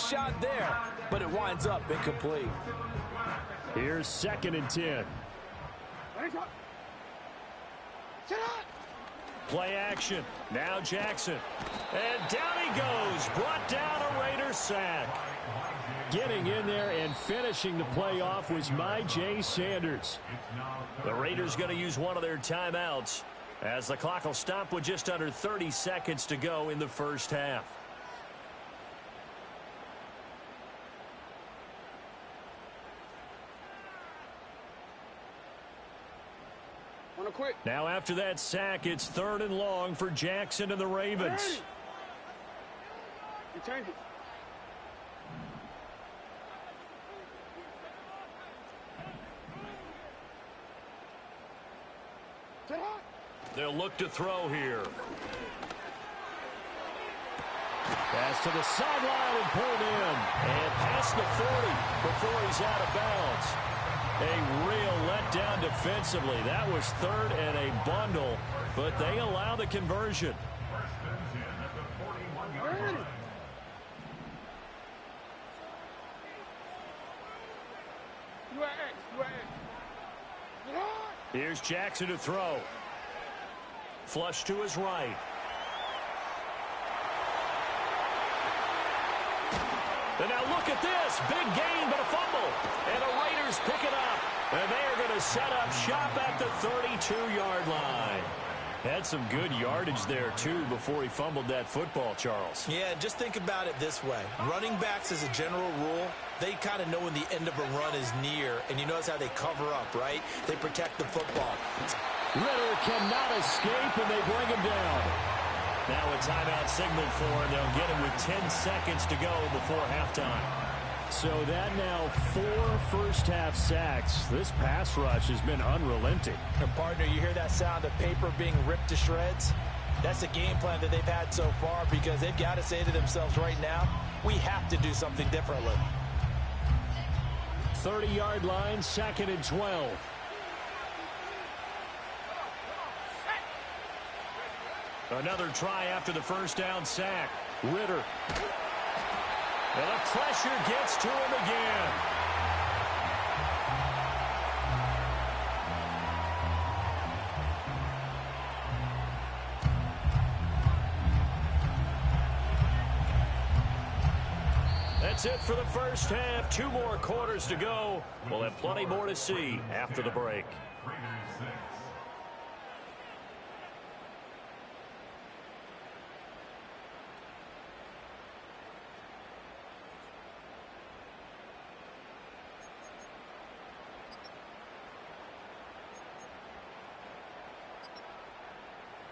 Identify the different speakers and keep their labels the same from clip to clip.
Speaker 1: shot there, but it winds up incomplete.
Speaker 2: Here's 2nd and 10. Play action. Now Jackson. And down he goes. Brought down a Raiders sack. Getting in there and finishing the play off was Myjai Sanders. The Raiders going to use one of their timeouts as the clock will stop with just under 30 seconds to go in the first half. Now after that sack, it's 3rd and long for Jackson and the Ravens. They'll look to throw here. Pass to the sideline and pulled in. And past the 40 before he's out of bounds. A real letdown defensively. That was 3rd and a bundle, but they allow the conversion. Here's Jackson to throw. Flush to his right. And now look at this. Big gain, but a fumble. And the Raiders pick it up. And they are going to set up shop at the 32-yard line. Had some good yardage there, too, before he fumbled that football, Charles.
Speaker 1: Yeah, just think about it this way. Running backs, as a general rule, they kind of know when the end of a run is near. And you notice how they cover up, right? They protect the football.
Speaker 2: Ritter cannot escape, and they bring him down. Now a timeout signaled for, and they'll get him with 10 seconds to go before halftime. So that now 4 first-half sacks. This pass rush has been unrelenting.
Speaker 1: And partner, you hear that sound of paper being ripped to shreds? That's the game plan that they've had so far, because they've got to say to themselves right now, we have to do something differently.
Speaker 2: 30-yard line, 2nd and 12. Another try after the first down sack. Ritter. And the pressure gets to him again. That's it for the first half. 2 more quarters to go. We'll have plenty more to see after the break.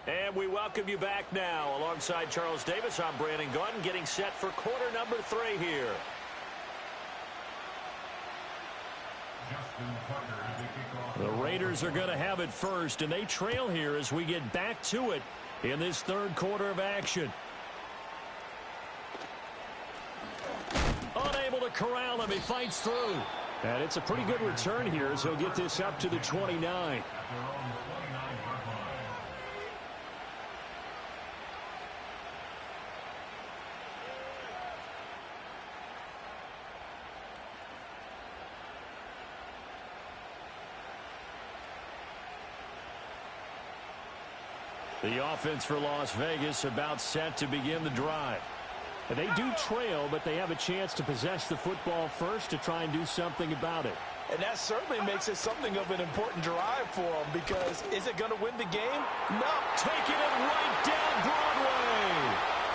Speaker 2: And we welcome you back now. Alongside Charles Davis, I'm Brandon Gunn, getting set for quarter number 3 here. The Raiders are going to have it first, and they trail here as we get back to it in this 3rd quarter of action. Unable to corral him. He fights through. And it's a pretty good return here as he'll get this up to the 29. The offense for Las Vegas about set to begin the drive. And they do trail, but they have a chance to possess the football first to try and do something about it.
Speaker 1: And that certainly makes it something of an important drive for them, because is it going to win the game? No.
Speaker 2: Taking it right down Broadway.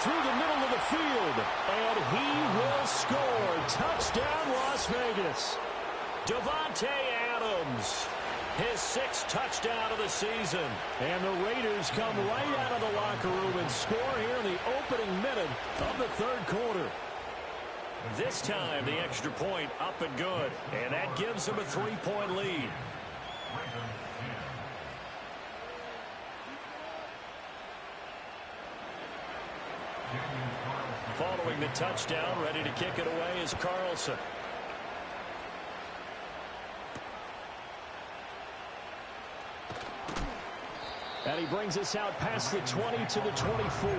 Speaker 2: Through the middle of the field. And he will score. Touchdown, Las Vegas. Davante Adams. His 6th touchdown of the season. And the Raiders come right out of the locker room and score here in the opening minute of the 3rd quarter. This time, the extra point up and good. And that gives them a 3-point lead. Following the touchdown, ready to kick it away is Carlson. And he brings us out past the 20 to the 24.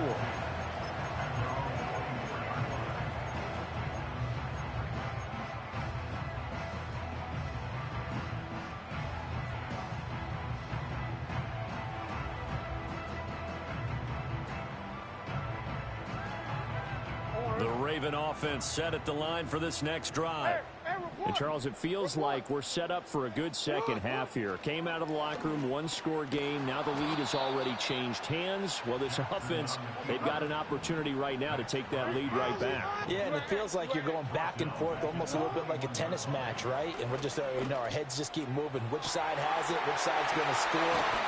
Speaker 2: Raven offense set at the line for this next drive.
Speaker 3: And Charles, it feels like we're set up for a good second half here. Came out of the locker room, one-score game. Now the lead has already changed hands. Well, this offense, they've got an opportunity right now to take that lead right back.
Speaker 1: Yeah, and it feels like you're going back and forth, almost a little bit like a tennis match, right? And we're just, our heads just keep moving. Which side has it? Which side's going to score?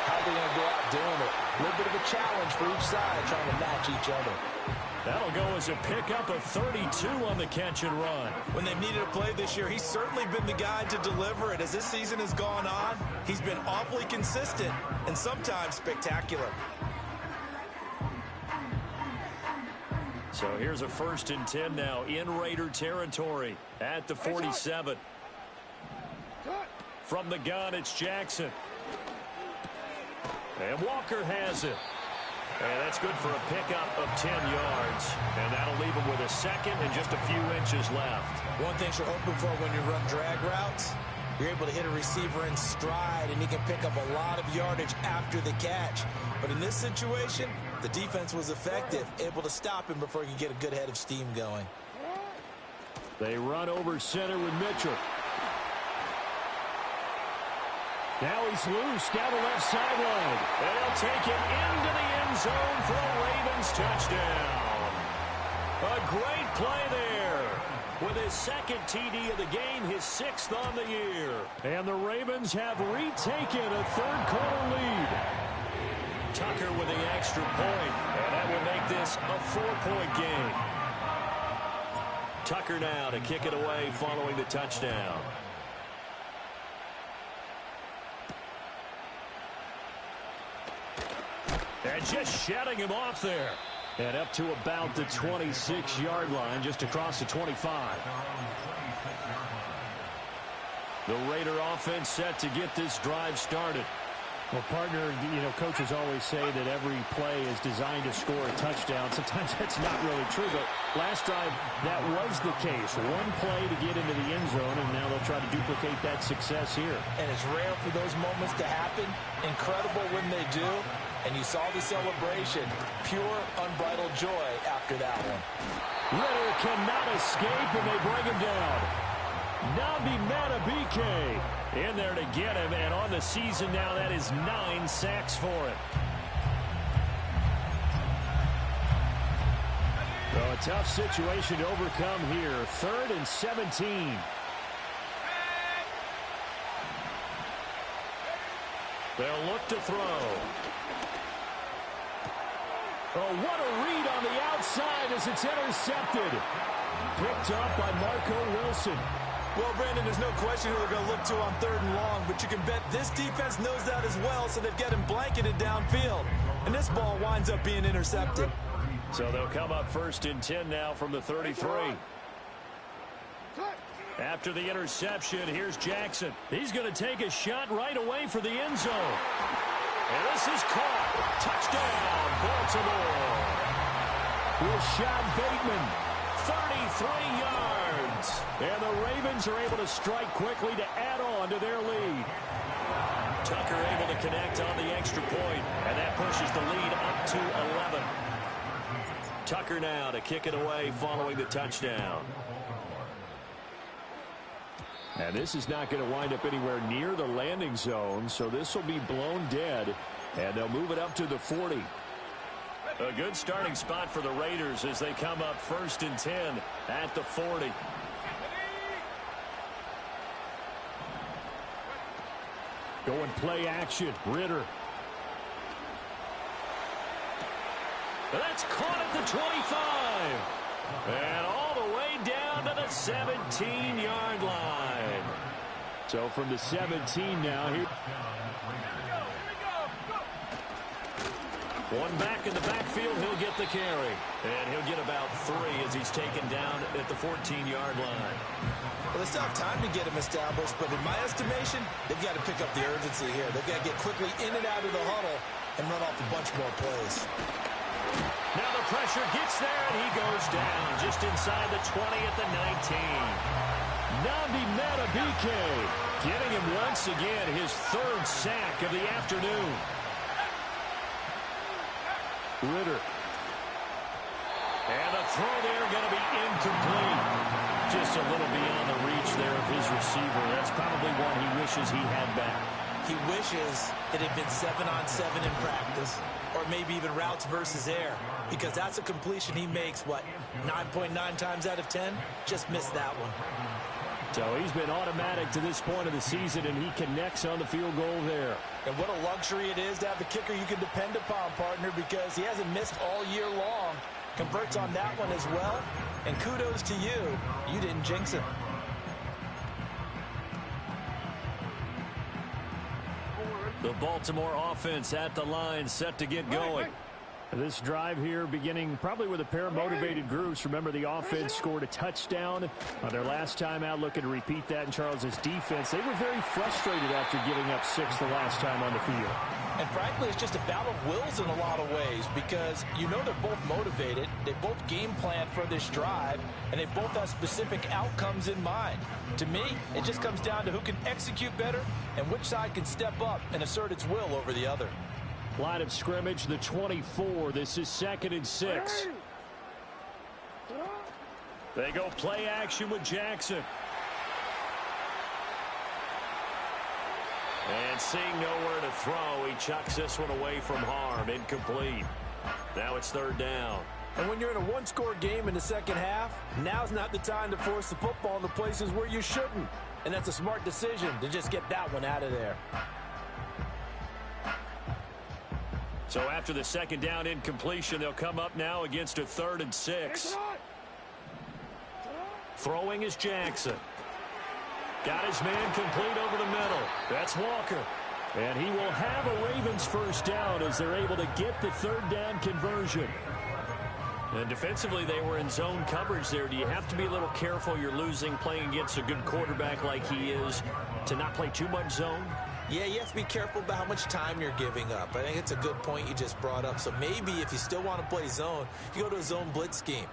Speaker 1: How are they going to go out doing it? A little bit of a challenge for each side, trying to match each other.
Speaker 2: That'll go as a pickup of 32 on the catch and run.
Speaker 1: When they've needed a play this year, he's certainly been the guy to deliver it. As this season has gone on, he's been awfully consistent and sometimes spectacular.
Speaker 2: So here's a 1st and 10 now in Raider territory at the 47. From the gun, it's Jackson. And Walker has it. And that's good for a pickup of 10 yards. And that'll leave him with a second and just a few inches left.
Speaker 1: One thing you're hoping for when you run drag routes, you're able to hit a receiver in stride, and he can pick up a lot of yardage after the catch. But in this situation, the defense was effective, able to stop him before he could get a good head of steam going.
Speaker 2: They run over center with Mitchell. Now he's loose down the left sideline. They'll take it into the end zone for a Ravens touchdown. A great play there. With his second TD of the game, his 6th on the year. And the Ravens have retaken a third-quarter lead. Tucker with the extra point, and that will make this a 4-point game. Tucker now to kick it away following the touchdown. And just shutting him off there. And up to about the 26-yard line, just across the 25. The Raider offense set to get this drive started.
Speaker 3: Well, partner, coaches always say that every play is designed to score a touchdown. Sometimes that's not really true, but last drive, that was the case. One play to get into the end zone, and now they'll try to duplicate that success here.
Speaker 1: And it's rare for those moments to happen. Incredible when they do. And you saw the celebration. Pure, unbridled joy after that one.
Speaker 2: Ritter cannot escape, and they bring him down. Nabi Matabike in there to get him, and on the season now, that is 9 sacks for him. So a tough situation to overcome here. 3rd and 17. They'll look to throw. Oh, what a read on the outside as it's intercepted. Picked up by Marco Wilson.
Speaker 1: Well, Brandon, there's no question who they're going to look to on 3rd and long, but you can bet this defense knows that as well, so they've got him blanketed downfield. And this ball winds up being intercepted.
Speaker 2: So they'll come up 1st and 10 now from the 33. After the interception, here's Jackson. He's going to take a shot right away for the end zone. And this is caught. Touchdown, Baltimore. Rashad Bateman, 33 yards. And the Ravens are able to strike quickly to add on to their lead. Tucker able to connect on the extra point, and that pushes the lead up to 11. Tucker now to kick it away following the touchdown. And this is not going to wind up anywhere near the landing zone, so this will be blown dead, and they'll move it up to the 40. A good starting spot for the Raiders as they come up 1st and 10 at the 40. Going play action, Ritter. That's caught at the 25. And all the way down to the 17-yard line. So from the 17 now, here. One back in the backfield, he'll get the carry. And he'll get about 3 as he's taken down at the 14-yard line.
Speaker 1: Well, they still have time to get him established, but in my estimation, they've got to pick up the urgency here. They've got to get quickly in and out of the huddle and run off a bunch more plays.
Speaker 2: Now the pressure gets there, and he goes down just inside the 20 at the 19. Nabi Matabike getting him once again his 3rd sack of the afternoon. Ritter. And the throw there going to be incomplete. Just a little beyond the reach there of his receiver. That's probably one he wishes he had back.
Speaker 1: He wishes it had been 7-on-7 in practice, or maybe even routes versus air, because that's a completion he makes, what, 9.9 times out of 10? Just missed that one.
Speaker 3: So he's been automatic to this point of the season, and he connects on the field goal there.
Speaker 1: And what a luxury it is to have a kicker you can depend upon, partner, because he hasn't missed all year long. Converts on that one as well. And kudos to you. You didn't jinx it.
Speaker 2: The Baltimore offense at the line, set to get going.
Speaker 3: This drive here beginning probably with a pair of motivated groups. Remember, the offense scored a touchdown on their last time out, looking to repeat that in Charles's defense. They were very frustrated after giving up 6 the last time on the field.
Speaker 1: And frankly, it's just a battle of wills in a lot of ways, because you know they're both motivated, they both game plan for this drive, and they both have specific outcomes in mind. To me, it just comes down to who can execute better and which side can step up and assert its will over the other.
Speaker 3: Line of scrimmage, the 24. This is 2nd and 6.
Speaker 2: They go play action with Jackson. And seeing nowhere to throw, he chucks this one away from harm. Incomplete. Now it's 3rd down.
Speaker 1: And when you're in a one-score game in the second half, now's not the time to force the football in the places where you shouldn't. And that's a smart decision to just get that one out of there.
Speaker 2: So after the 2nd down incompletion, they'll come up now against a 3rd and 6. Throwing is Jackson. Got his man complete over the middle. That's Walker.
Speaker 3: And he will have a Ravens first down as they're able to get the 3rd down conversion.
Speaker 2: And defensively, they were in zone coverage there. Do you have to be a little careful? You're losing playing against a good quarterback like he is to not play too much zone?
Speaker 1: Yeah, you have to be careful about how much time you're giving up. I think it's a good point you just brought up. So maybe if you still want to play zone, you go to a zone blitz scheme.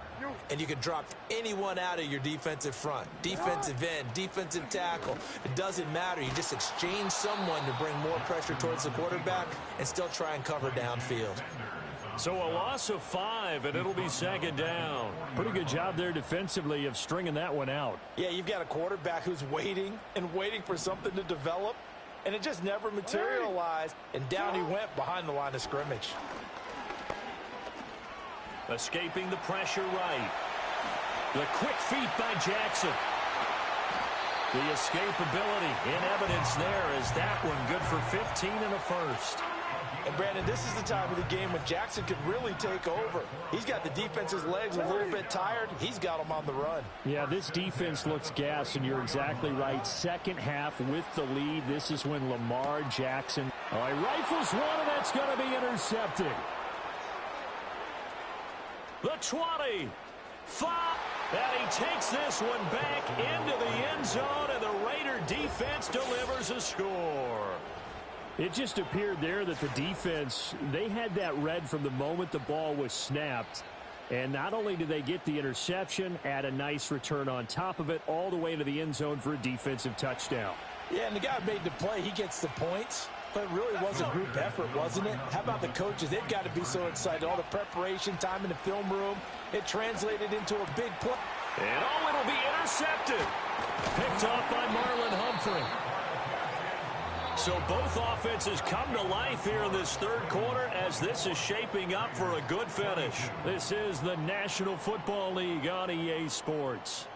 Speaker 1: And you can drop anyone out of your defensive front. Defensive end, defensive tackle. It doesn't matter. You just exchange someone to bring more pressure towards the quarterback and still try and cover downfield.
Speaker 2: So a loss of 5, and it'll be 2nd down.
Speaker 3: Pretty good job there defensively of stringing that one out.
Speaker 1: Yeah, you've got a quarterback who's waiting and waiting for something to develop. And it just never materialized, and down he went behind the line of scrimmage.
Speaker 2: Escaping the pressure right. The quick feet by Jackson. The escapability in evidence there as that one good for 15 and a first.
Speaker 1: And Brandon, this is the time of the game when Jackson could really take over. He's got the defense's legs a little bit tired. He's got them on the run.
Speaker 3: Yeah, this defense looks gassed, and you're exactly right. Second half with the lead. This is when Lamar Jackson rifles one, and that's going to be intercepted.
Speaker 2: The 20. 5. And he takes this one back into the end zone, and the Raider defense delivers a score.
Speaker 3: It just appeared there that the defense, they had that read from the moment the ball was snapped. And not only did they get the interception, add a nice return on top of it, all the way to the end zone for a defensive touchdown.
Speaker 1: Yeah, and the guy made the play. He gets the points. But it really was a group effort, wasn't it? How about the coaches? They've got to be so excited. All the preparation, time in the film room, it translated into a big play.
Speaker 2: And it'll be intercepted. Picked off by Marlon Humphrey. So both offenses come to life here in this 3rd quarter as this is shaping up for a good finish.
Speaker 3: This is the National Football League on EA Sports.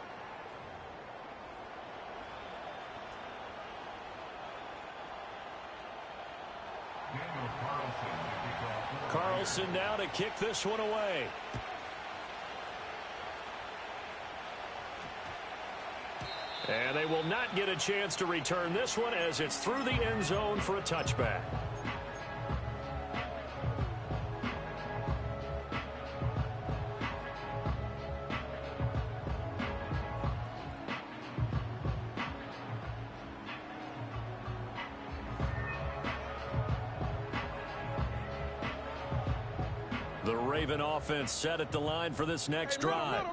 Speaker 2: Carlson now to kick this one away. And they will not get a chance to return this one as it's through the end zone for a touchback. The Raven offense set at the line for this next drive.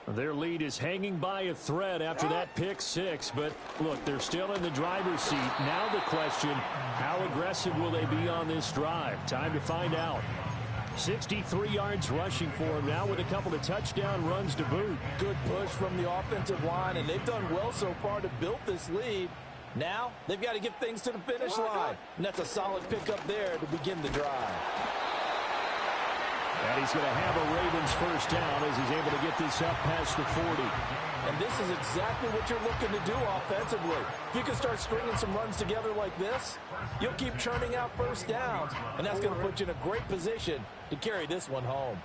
Speaker 3: Their lead is hanging by a thread after that pick 6. But, look, they're still in the driver's seat. Now the question, how aggressive will they be on this drive? Time to find out. 63 yards rushing for him now with a couple of touchdown runs to boot.
Speaker 1: Good push from the offensive line, and they've done well so far to build this lead. Now, they've got to get things to the finish line, and that's a solid pickup there to begin the drive.
Speaker 3: And he's going to have a Ravens first down as he's able to get this up past the 40.
Speaker 1: And this is exactly what you're looking to do offensively. If you can start stringing some runs together like this, you'll keep churning out first downs, and that's going to put you in a great position to carry this one home.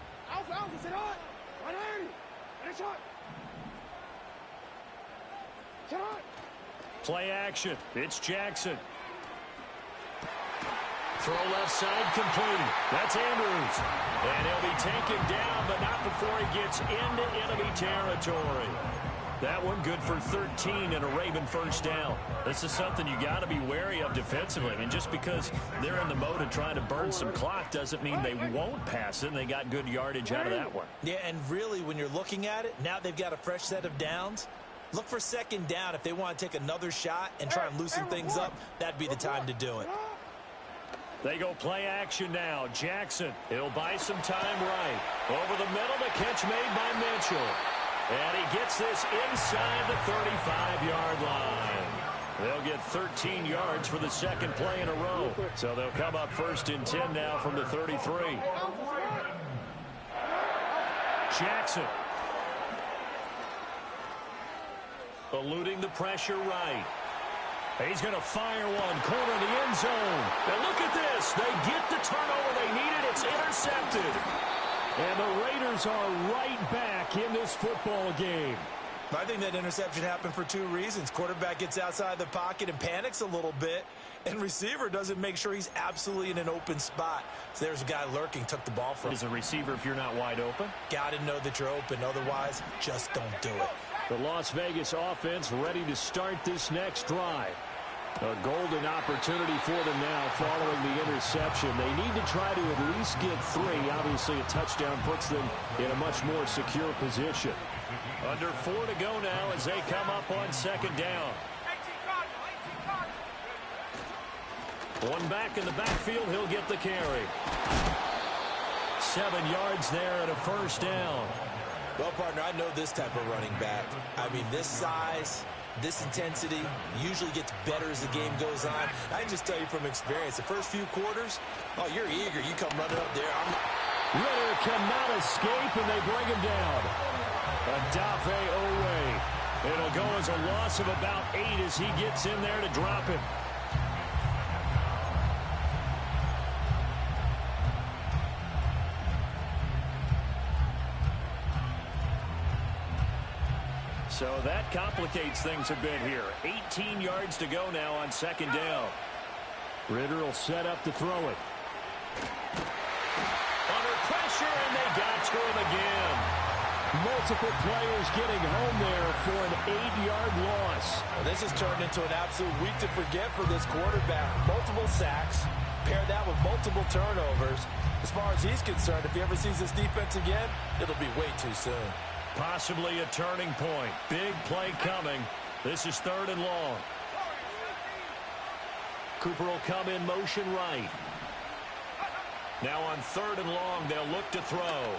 Speaker 3: Play action. It's Jackson. Throw left side complete. That's Andrews. And he'll be taken down, but not before he gets into enemy territory. That one good for 13 and a Raven first down. This is something you got to be wary of defensively. I mean, just because they're in the mode of trying to burn some clock doesn't mean they won't pass it, and they got good yardage out of that one.
Speaker 1: Yeah, and really, when you're looking at it, now they've got a fresh set of downs. Look for second down if they want to take another shot and try and loosen things up. That'd be the time to do it.
Speaker 3: They go play action now. Jackson, he'll buy some time right. Over the middle, the catch made by Mitchell. And he gets this inside the 35-yard line. They'll get 13 yards for the second play in a row. So they'll come up first and 10 now from the 33. Jackson. Eluding the pressure right. He's going to fire one, corner of the end zone. And look at this. They get the turnover they needed. It's intercepted. And the Raiders are right back in this football game.
Speaker 1: I think that interception happened for two reasons. Quarterback gets outside the pocket and panics a little bit, and receiver doesn't make sure he's absolutely in an open spot. So there's a guy lurking, took the ball from him.
Speaker 3: As a receiver, if you're not wide open,
Speaker 1: got to know that you're open. Otherwise, just don't do it.
Speaker 3: The Las Vegas offense ready to start this next drive. A golden opportunity for them now following the interception. They need to try to at least get 3. Obviously, a touchdown puts them in a much more secure position. Under 4 to go now as they come up on second down. One back in the backfield, he'll get the carry. 7 yards there and a first down.
Speaker 1: Well, partner, I know this type of running back. I mean, this size, this intensity usually gets better as the game goes on. I can just tell you from experience, the first few quarters, oh, you're eager. You come running up there.
Speaker 3: Ritter cannot escape, and they bring him down. Odafe Oweh. It'll go as a loss of about 8 as he gets in there to drop him. So that complicates things a bit here. 18 yards to go now on second down. Ritter will set up to throw it. Under pressure, and they got to him again. Multiple players getting home there for an 8-yard loss.
Speaker 1: Well, this has turned into an absolute week to forget for this quarterback. Multiple sacks. Pair that with multiple turnovers. As far as he's concerned, if he ever sees this defense again, it'll be way too soon.
Speaker 3: Possibly a turning point. Big play coming. This is 3rd and long. Cooper will come in motion right. Now on 3rd and long, they'll look to throw.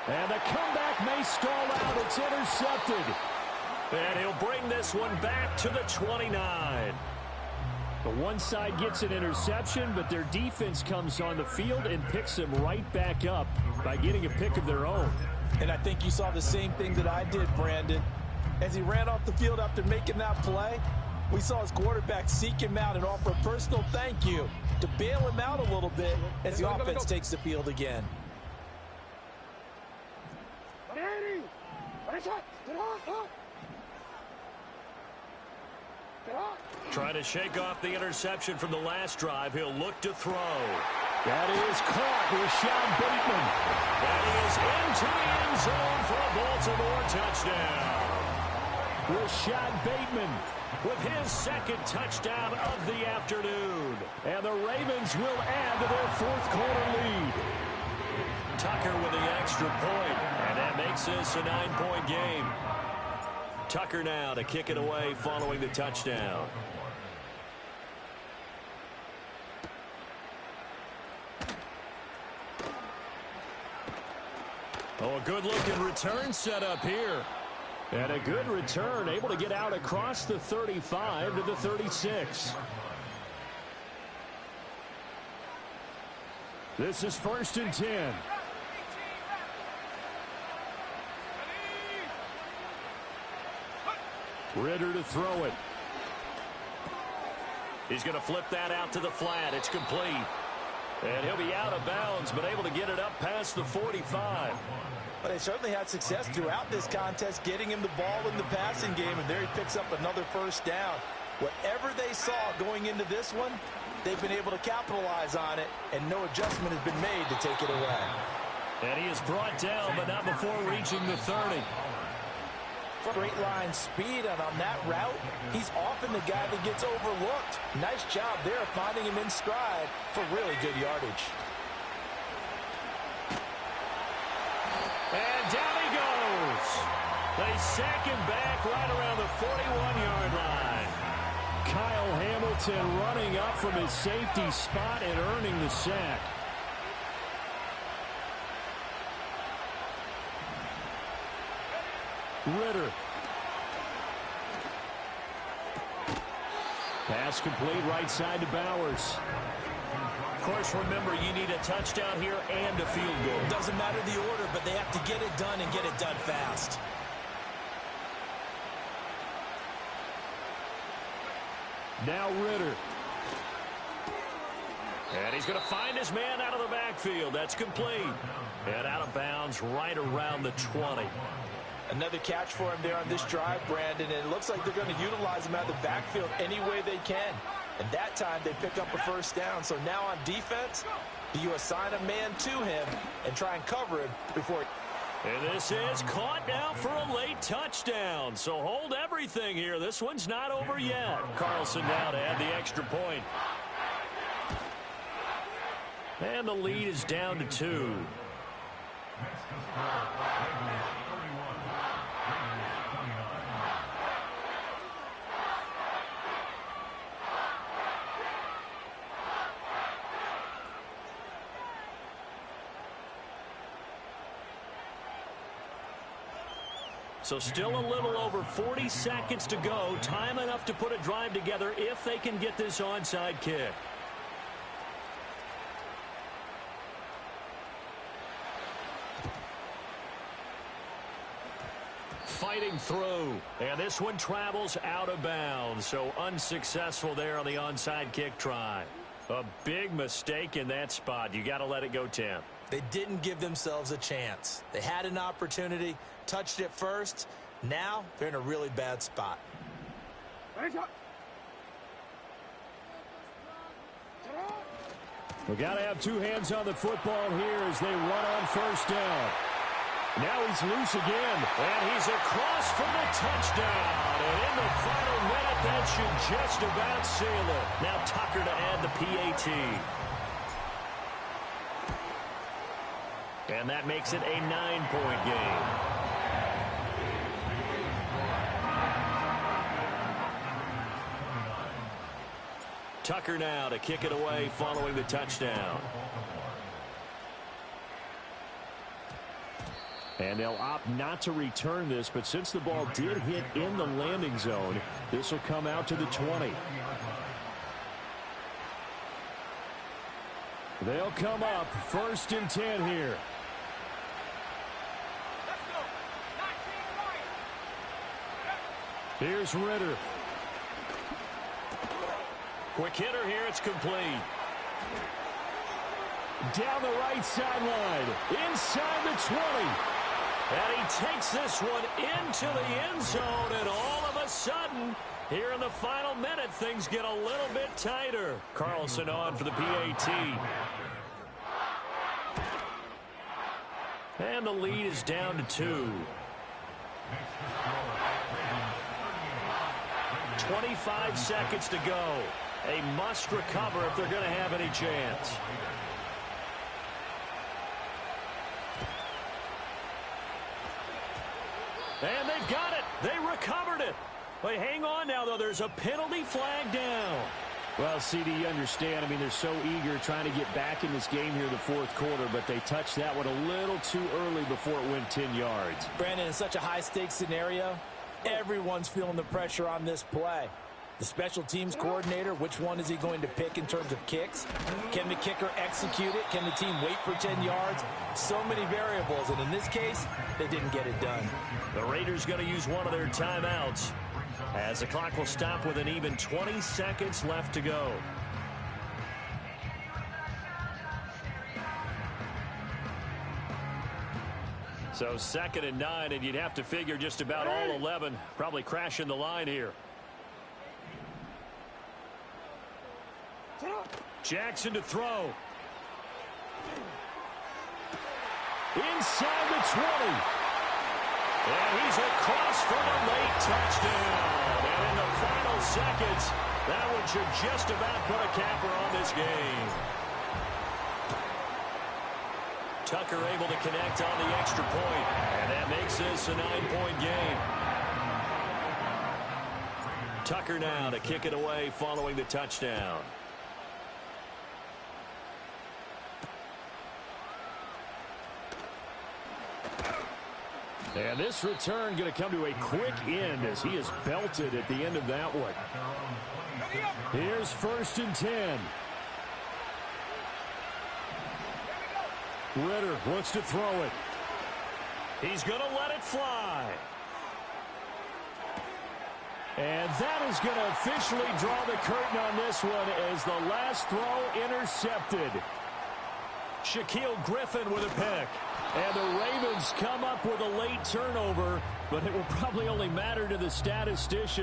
Speaker 3: And the comeback may stall out. It's intercepted. And he'll bring this one back to the 29. The one side gets an interception, but their defense comes on the field and picks them right back up by getting a pick of their own.
Speaker 1: And I think you saw the same thing that I did, Brandon. As he ran off the field after making that play, we saw his quarterback seek him out and offer a personal thank you to bail him out a little bit as the offense takes the field again.
Speaker 3: Trying to shake off the interception from the last drive. He'll look to throw. That is caught. Rashad Bateman. That is into the end zone for a Baltimore touchdown. Rashad Bateman with his second touchdown of the afternoon. And the Ravens will add to their 4th quarter lead. Tucker with the extra point, and that makes this a 9-point game. Tucker now to kick it away following the touchdown.
Speaker 2: Oh, a good-looking return set up here.
Speaker 3: And a good return, able to get out across the 35 to the 36. This is 1st and 10. Ridder to throw it.
Speaker 2: He's going to flip that out to the flat. It's complete. And he'll be out of bounds, but able to get it up past the 45.
Speaker 1: But they certainly had success throughout this contest, getting him the ball in the passing game, and there he picks up another first down. Whatever they saw going into this one, they've been able to capitalize on it, and no adjustment has been made to take it away.
Speaker 2: And he is brought down, but not before reaching the 30.
Speaker 1: Great line speed, and on that route, he's often the guy that gets overlooked. Nice job there finding him in stride for really good yardage.
Speaker 2: And down he goes. They sack him back right around the 41-yard line.
Speaker 3: Kyle Hamilton running up from his safety spot and earning the sack. Ridder. Pass complete right side to Bowers.
Speaker 2: Of course, remember, you need a touchdown here and a field goal.
Speaker 1: Doesn't matter the order, but they have to get it done and get it done fast.
Speaker 3: Now Ridder.
Speaker 2: And he's going to find his man out of the backfield. That's complete. And out of bounds right around the 20.
Speaker 1: Another catch for him there on this drive, Brandon, and it looks like they're going to utilize him out of the backfield any way they can. And that time they pick up a first down. So now on defense, do you assign a man to him and try and cover him before...
Speaker 2: And this is caught now for a late touchdown. So hold everything here. This one's not over yet. Carlson now to add the extra point. And the lead is down to 2. So still a little over 40 seconds to go. Time enough to put a drive together if they can get this onside kick. Fighting through. And this one travels out of bounds. So unsuccessful there on the onside kick try. A big mistake in that spot. You got to let it go, Tim.
Speaker 1: They didn't give themselves a chance. They had an opportunity, touched it first. Now they're in a really bad spot.
Speaker 3: We got to have two hands on the football here as they run on first down. Now he's loose again.
Speaker 2: And he's across for the touchdown. And in the final minute, that should just about seal it. Now Tucker to add the PAT. And that makes it a 9-point game. Tucker now to kick it away following the touchdown.
Speaker 3: And they'll opt not to return this, but since the ball did hit in the landing zone, this will come out to the 20. They'll come up 1st and 10 here. Here's Ridder.
Speaker 2: Quick hitter here. It's complete.
Speaker 3: Down the right sideline. Inside the 20.
Speaker 2: And he takes this one into the end zone. And all of a sudden, here in the final minute, things get a little bit tighter. Carlson on for the PAT. And the lead is down to 2. 25 seconds to go. A must recover if they're going to have any chance. And they've got it. They recovered it. But hang on now, though. There's a penalty flag down.
Speaker 3: Well, CD, you understand. I mean, they're so eager trying to get back in this game here in the fourth quarter, but they touched that one a little too early before it went 10 yards.
Speaker 1: Brandon, in such a high-stakes scenario, everyone's feeling the pressure on this play. The special teams coordinator, which one is he going to pick in terms of kicks? Can the kicker execute it? Can the team wait for 10 yards? So many variables, and in this case, they didn't get it done.
Speaker 2: The Raiders going to use one of their timeouts as the clock will stop with an even 20 seconds left to go. So 2nd and 9, and you'd have to figure just about all 11 probably crashing the line here. Jackson to throw. Inside the 20. And he's across for the late touchdown. And in the final seconds, that one should just about put a capper on this game. Tucker able to connect on the extra point. And that makes this a 9-point game. Tucker now to kick it away following the touchdown.
Speaker 3: And this return going to come to a quick end as he is belted at the end of that one. Here's 1st and 10. Ritter wants to throw it.
Speaker 2: He's going to let it fly.
Speaker 3: And that is going to officially draw the curtain on this one as the last throw intercepted.
Speaker 2: Shaquille Griffin with a pick.
Speaker 3: And the Ravens come up with a late turnover, but it will probably only matter to the statistician.